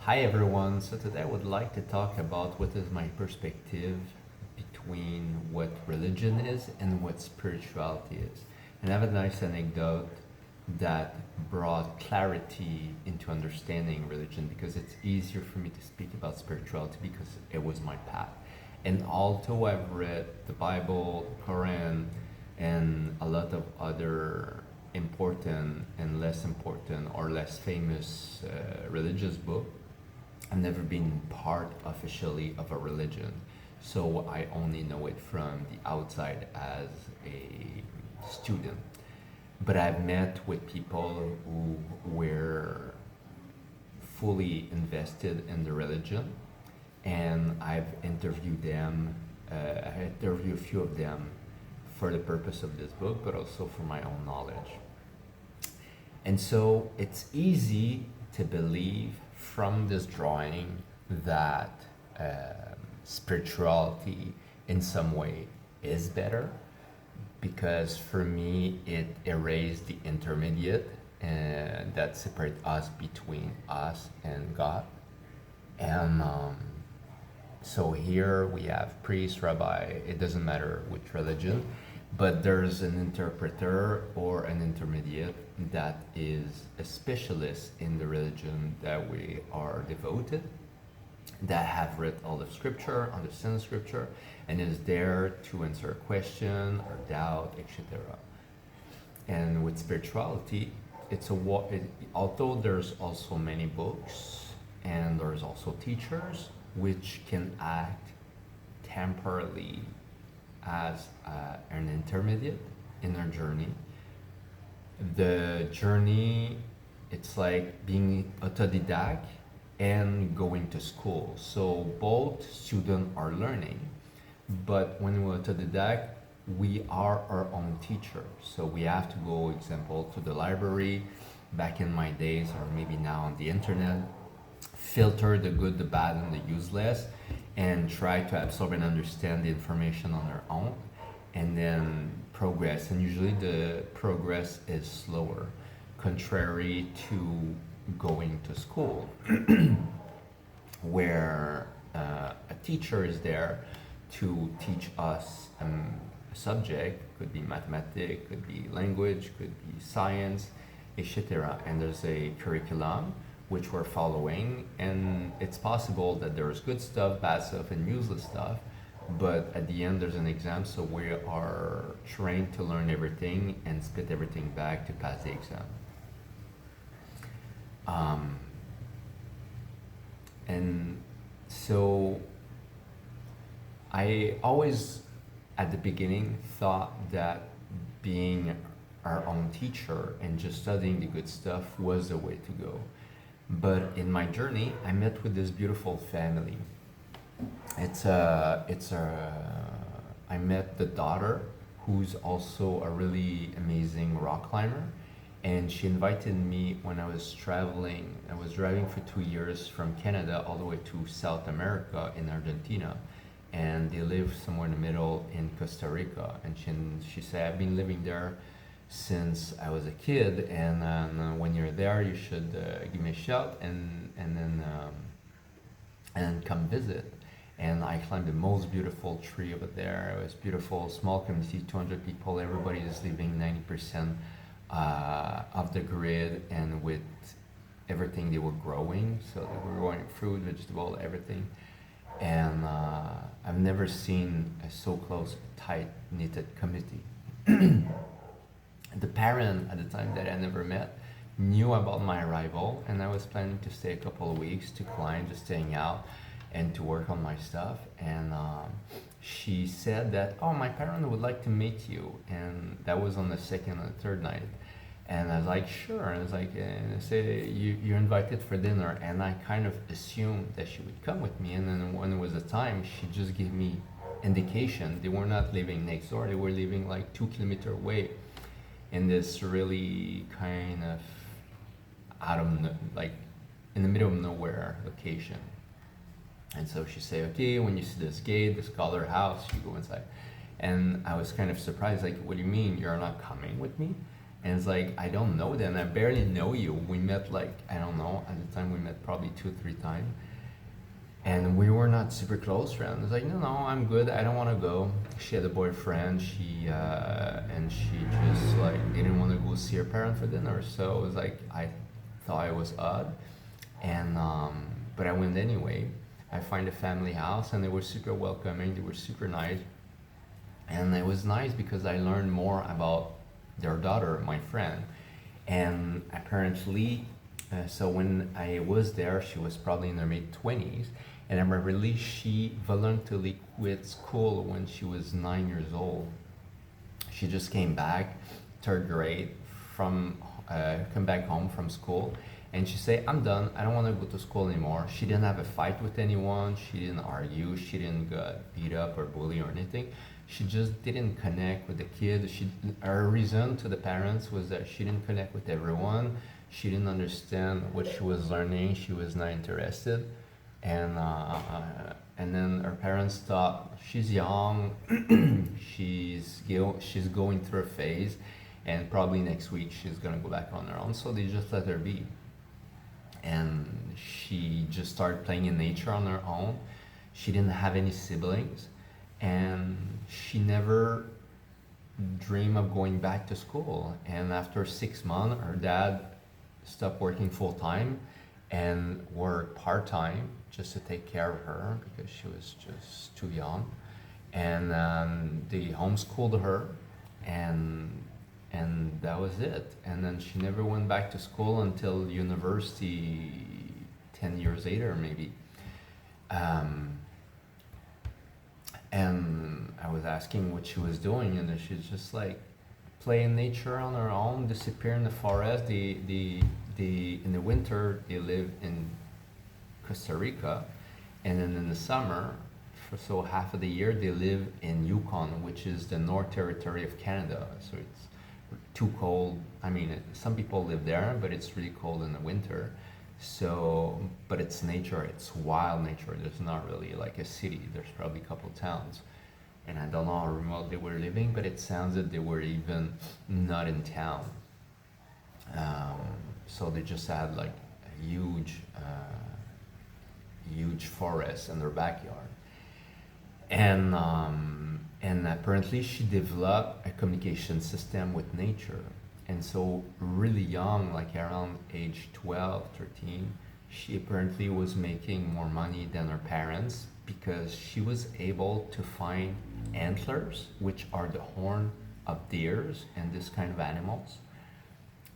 Hi everyone. So today I would like to talk about what is my perspective between what religion is and what spirituality is. And I have a nice anecdote that brought clarity into understanding religion because it's easier for me to speak about spirituality because it was my path. And although I've read the Bible, the Quran, and a lot of other important and less important or less famous religious books, I've never been part officially of a religion, so I only know it from the outside as a student. But I've met with people who were fully invested in the religion, and I've interviewed them. I interviewed a few of them for the purpose of this book, but also for my own knowledge. And so it's easy to believe from this drawing that spirituality in some way is better because for me it erased the intermediate and that separate us between us and God. And so here we have priest, rabbi, it doesn't matter which religion, but there's an interpreter or an intermediate that is a specialist in the religion that we are devoted, that have read all the scripture, understand the scripture, and is there to answer a question or doubt, etc. And with spirituality, although there's also many books and there's also teachers which can act temporarily as an intermediate in our journey. The journey, it's like being autodidact and going to school. So both students are learning, but when we're autodidact, we are our own teacher. So we have to go, example, to the library, back in my days, or maybe now on the internet, filter the good, the bad, and the useless, and try to absorb and understand the information on our own, and then progress. And usually the progress is slower, contrary to going to school, where a teacher is there to teach us a subject, could be mathematics, could be language, could be science, etc. And there's a curriculum which we're following, and it's possible that there's good stuff, bad stuff, and useless stuff, but at the end there's an exam, so we are trained to learn everything and spit everything back to pass the exam. Um, and so I always, at the beginning, thought that being our own teacher and just studying the good stuff was the way to go. But in my journey, I met with this beautiful family. I met the daughter, who's also a really amazing rock climber, and she invited me when I was traveling. I was driving for 2 years from Canada all the way to South America in Argentina, and they live somewhere in the middle in Costa Rica. And she said, I've been living there since I was a kid, and when you're there, you should give me a shout and come visit. And I climbed the most beautiful tree over there. It was beautiful, small community, 200 people. Everybody is living 90% of the grid, and with everything they were growing. So they were growing fruit, vegetable, everything. And I've never seen a so close, tight knitted community. The parent at the time that I never met knew about my arrival, and I was planning to stay a couple of weeks to climb, just staying out and to work on my stuff. And she said that, oh, my parent would like to meet you. And that was on the second and the third night. And I was like, sure. And I was like, and I say, you're invited for dinner. And I kind of assumed that she would come with me. And then when it was the time, she just gave me indication. They were not living next door. They were living like 2 kilometers away in this really kind of like in the middle of nowhere location. And so she said, okay, when you see this gate, this color house, you go inside. And I was kind of surprised, like, what do you mean you're not coming with me? And it's like, I don't know them. I barely know you. We met like, I don't know, at the time we met probably 2 3 times. And we were not super close friends. It's like, no, no, I'm good. I don't want to go. She had a boyfriend. And she just like didn't want to go see her parents for dinner. So it was like, I thought it was odd. But I went anyway. I find a family house and they were super welcoming. They were super nice. And it was nice because I learned more about their daughter, my friend. And apparently, so when I was there, she was probably in her mid 20s. And I remember she voluntarily quit school when she was 9 years old. She just came back, third grade, from come back home from school, and she said, "I'm done. I don't want to go to school anymore." She didn't have a fight with anyone. She didn't argue. She didn't get beat up or bully or anything. She just didn't connect with the kids. Her reason to the parents was that she didn't connect with everyone. She didn't understand what she was learning. She was not interested, and then her parents thought she's young, she's going through a phase, and probably next week she's gonna go back on her own. So they just let her be, and she just started playing in nature on her own. She didn't have any siblings, and she never dreamed of going back to school. And after 6 months, her dad stopped working full time and worked part time just to take care of her because she was just too young. And they homeschooled her, and that was it. And then she never went back to school until university 10 years later, maybe. Um, and I was asking what she was doing, and she's just like playing nature on her own, disappear in the forest. In the winter they live in Costa Rica, and then in the summer, so half of the year they live in Yukon, which is the North Territory of Canada. So it's too cold. I mean, some people live there, but it's really cold in the winter. So, but it's nature. It's wild nature. There's not really like a city. There's probably a couple towns, and I don't know how remote they were living, but it sounds that they were even not in town. Um, so they just had like a huge forest in their backyard, and apparently she developed a communication system with nature. And so really young, like around age 12, 13, she apparently was making more money than her parents because she was able to find antlers, which are the horn of deers and this kind of animals.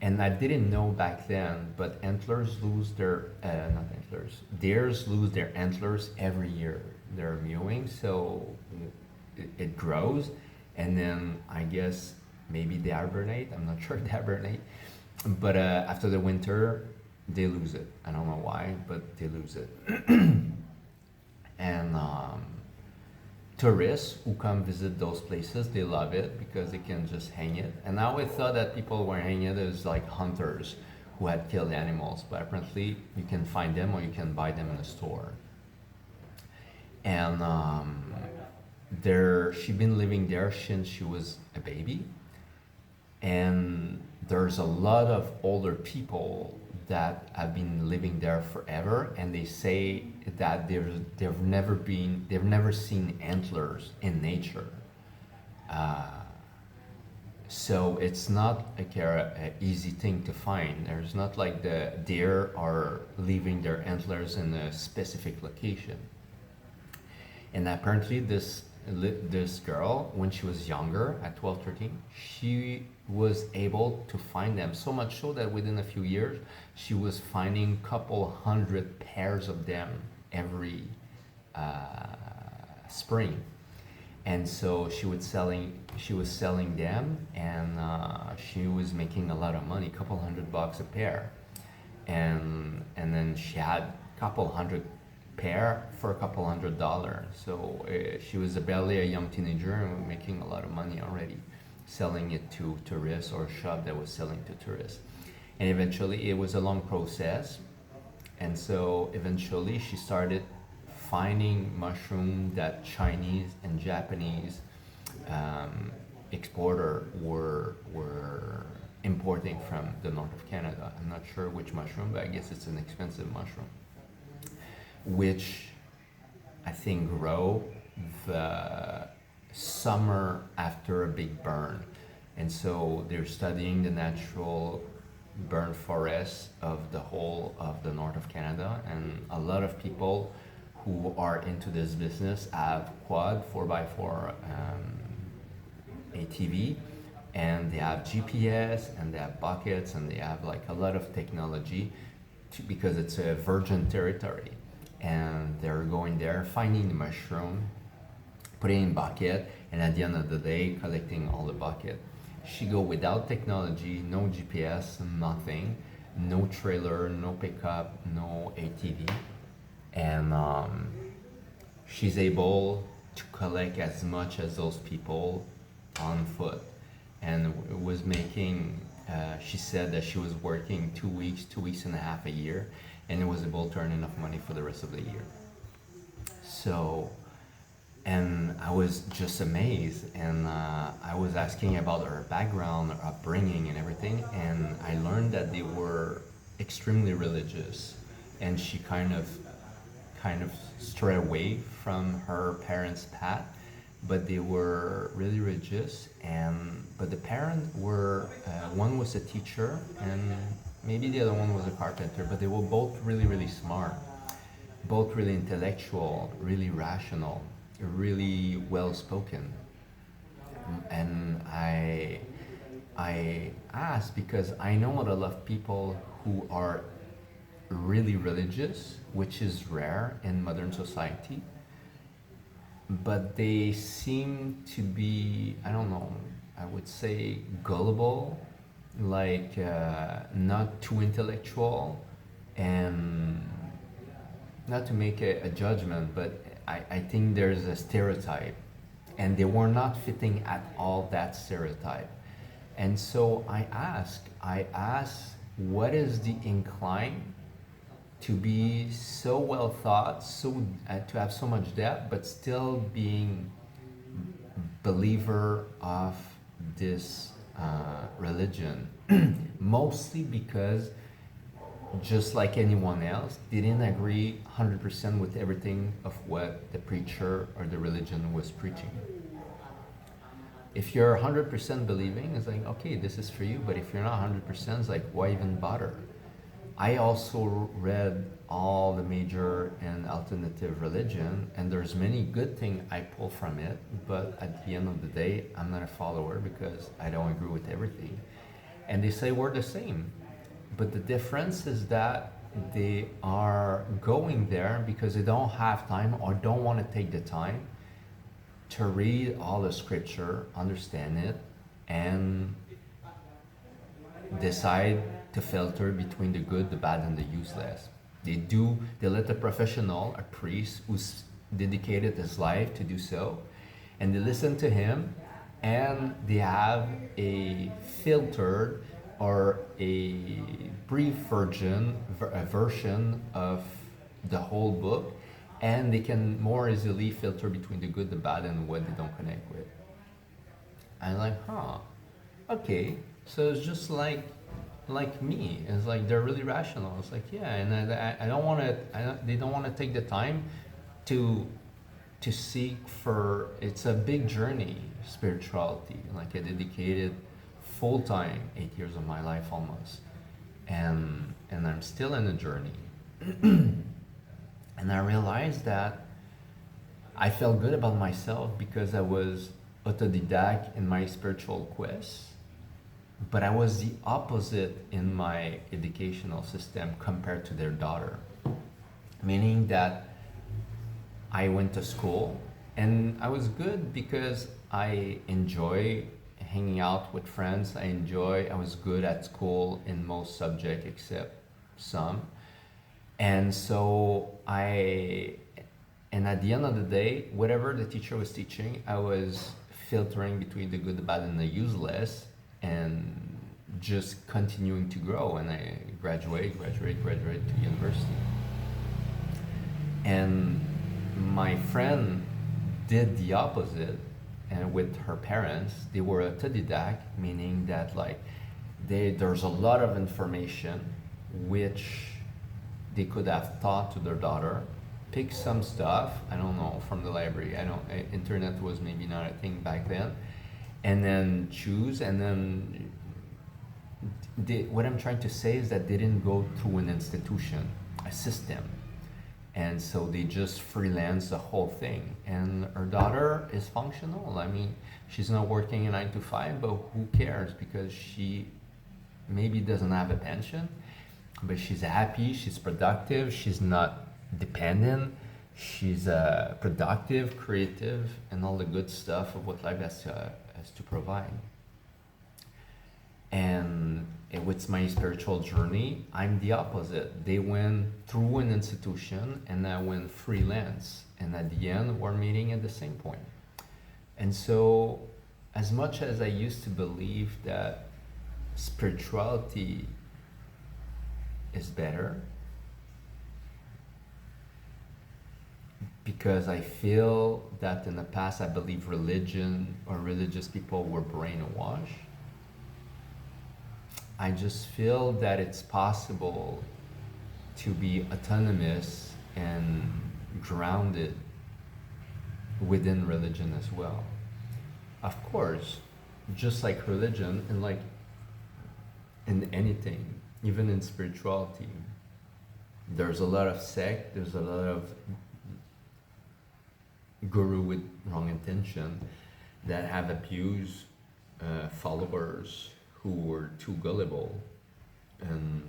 And I didn't know back then, but antlers lose their, not antlers, deers lose their antlers every year. They're mewing, so it grows, and then I guess maybe they hibernate. I'm not sure they hibernate, but after the winter, they lose it. I don't know why, but they lose it. And tourists who come visit those places, they love it because they can just hang it. And I always thought that people were hanging it as like hunters who had killed animals, but apparently you can find them or you can buy them in a store. And she'd been living there since she was a baby, and there's a lot of older people that have been living there forever, and they say that they've never seen antlers in nature. So it's not like a easy thing to find. There's not like the deer are leaving their antlers in a specific location. And apparently this girl, when she was younger, at 12, 13, she was able to find them. So much so that within a few years, she was finding a couple hundred pairs of them every spring. And so she was selling them, and she was making a lot of money, a couple $100 a pair. And then she had a couple hundred pair for a couple $100. So she was barely a young teenager and making a lot of money already, selling it to tourists or a shop that was selling to tourists. And eventually it was a long process. And so eventually she started finding mushroom that Chinese and Japanese exporter were importing from the north of Canada. I'm not sure which mushroom, but I guess it's an expensive mushroom, which I think grow the summer after a big burn. And so they're studying the natural burn forests of the whole of the north of Canada. And a lot of people who are into this business have quad 4x4 ATV, and they have GPS, and they have buckets, and they have like a lot of technology because it's a virgin territory. And they're going there, finding the mushroom, putting in bucket, and at the end of the day, collecting all the bucket. She go without technology, no GPS, nothing, no trailer, no pickup, no ATV, and she's able to collect as much as those people on foot, and was making. She said that she was working 2 weeks and a half a year, and it was able to earn enough money for the rest of the year. So, and I was just amazed, and I was asking about her background, her upbringing, and everything, and I learned that they were extremely religious, and she kind of strayed away from her parents' path, but they were really religious, and but the parents were one was a teacher, and maybe the other one was a carpenter, but they were both really smart, both really intellectual, really rational, really well spoken. And I asked because I know a lot of people who are really religious, which is rare in modern society, but they seem to be, I don't know, I would say gullible, like not too intellectual, and not to make a judgment, but I think there's a stereotype, and they were not fitting at all that stereotype. And so I asked, what is the incline to be so well thought, to have so much depth, but still being believer of this religion? Mostly because, just like anyone else, they didn't agree 100% with everything of what the preacher or the religion was preaching. If you're 100% believing, it's like, okay, this is for you, but if you're not 100%, it's like, why even bother? I also read all the major and alternative religion, and there's many good things I pull from it, but at the end of the day, I'm not a follower because I don't agree with everything. And they say we're the same. But the difference is that they are going there because they don't have time or don't want to take the time to read all the scripture, understand it, and decide to filter between the good, the bad, and the useless. They let a professional, a priest who's dedicated his life to do so, and they listen to him, and they have a filtered or a brief version of the whole book, and they can more easily filter between the good, the bad, and what they don't connect with. I'm like, okay, so it's just like me. It's like they're really rational. It's like, yeah, and I don't want to. They don't want to take the time to seek for. It's a big journey, spirituality. Like I dedicated full time 8 years of my life almost, and I'm still in the journey. And I realized that I felt good about myself because I was autodidact in my spiritual quest, but I was the opposite in my educational system compared to their daughter. Meaning that I went to school and I was good because I enjoy hanging out with friends. I was good at school in most subjects except some. And so and at the end of the day, whatever the teacher was teaching, I was filtering between the good, the bad, and the useless, and just continuing to grow. And I graduate to university. And my friend did the opposite, and with her parents, they were autodidact, meaning that like there's a lot of information which they could have taught to their daughter. Pick some stuff, I don't know, from the library. I don't. Internet was maybe not a thing back then, and then choose. And then what I'm trying to say is that they didn't go through an institution, a system, and so they just freelance the whole thing. And her daughter is functional. I mean, she's not working a 9 to 5, but who cares? Because she maybe doesn't have a pension, but she's happy, she's productive, she's not dependent, she's productive, creative, and all the good stuff of what life has to provide. And with my spiritual journey, I'm the opposite. They went through an institution and I went freelance. And at the end, we're meeting at the same point. And so, as much as I used to believe that spirituality is better, because I feel that in the past I believe religion or religious people were brainwashed, I just feel that it's possible to be autonomous and grounded within religion as well. Of course, just like religion and like in anything, even in spirituality, there's a lot of sect, there's a lot of guru with wrong intention that have abused followers who were too gullible, and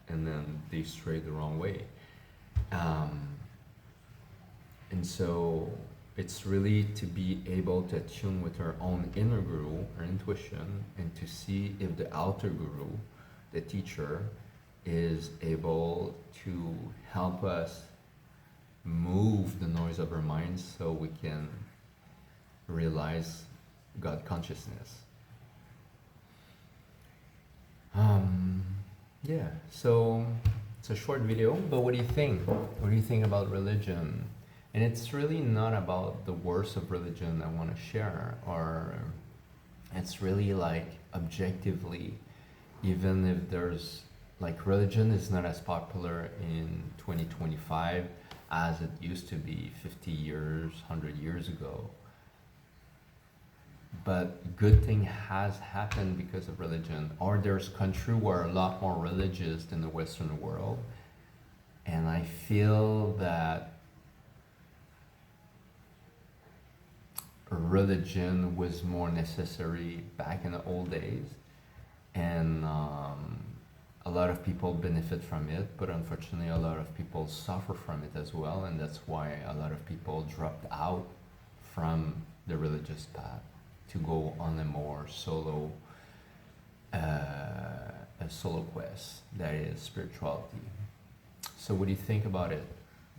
then they strayed the wrong way. And so it's really to be able to attune with our own inner guru, our intuition, and to see if the outer guru, the teacher, is able to help us move the noise of our minds so we can realize God consciousness. Yeah, so it's a short video, but what do you think? What do you think about religion? And it's really not about the worst of religion I want to share, or it's really like objectively, even if there's like religion is not as popular in 2025 as it used to be 50 years, 100 years ago. But good thing has happened because of religion. Or there's country where are a lot more religious than the Western world. And I feel that religion was more necessary back in the old days. And a lot of people benefit from it, but unfortunately a lot of people suffer from it as well. And that's why a lot of people dropped out from the religious path to go on a more solo quest, that is spirituality. So what do you think about it?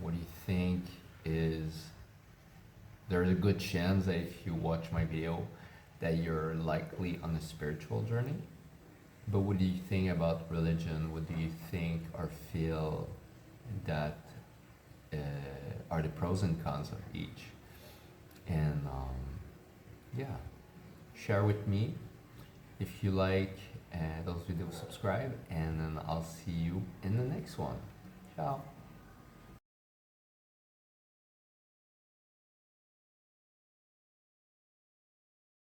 What do you think is, there's a good chance that if you watch my video that you're likely on a spiritual journey. But what do you think about religion? What do you think or feel that are the pros and cons of each? And yeah, share with me. If you like those videos, subscribe, and then I'll see you in the next one. Ciao.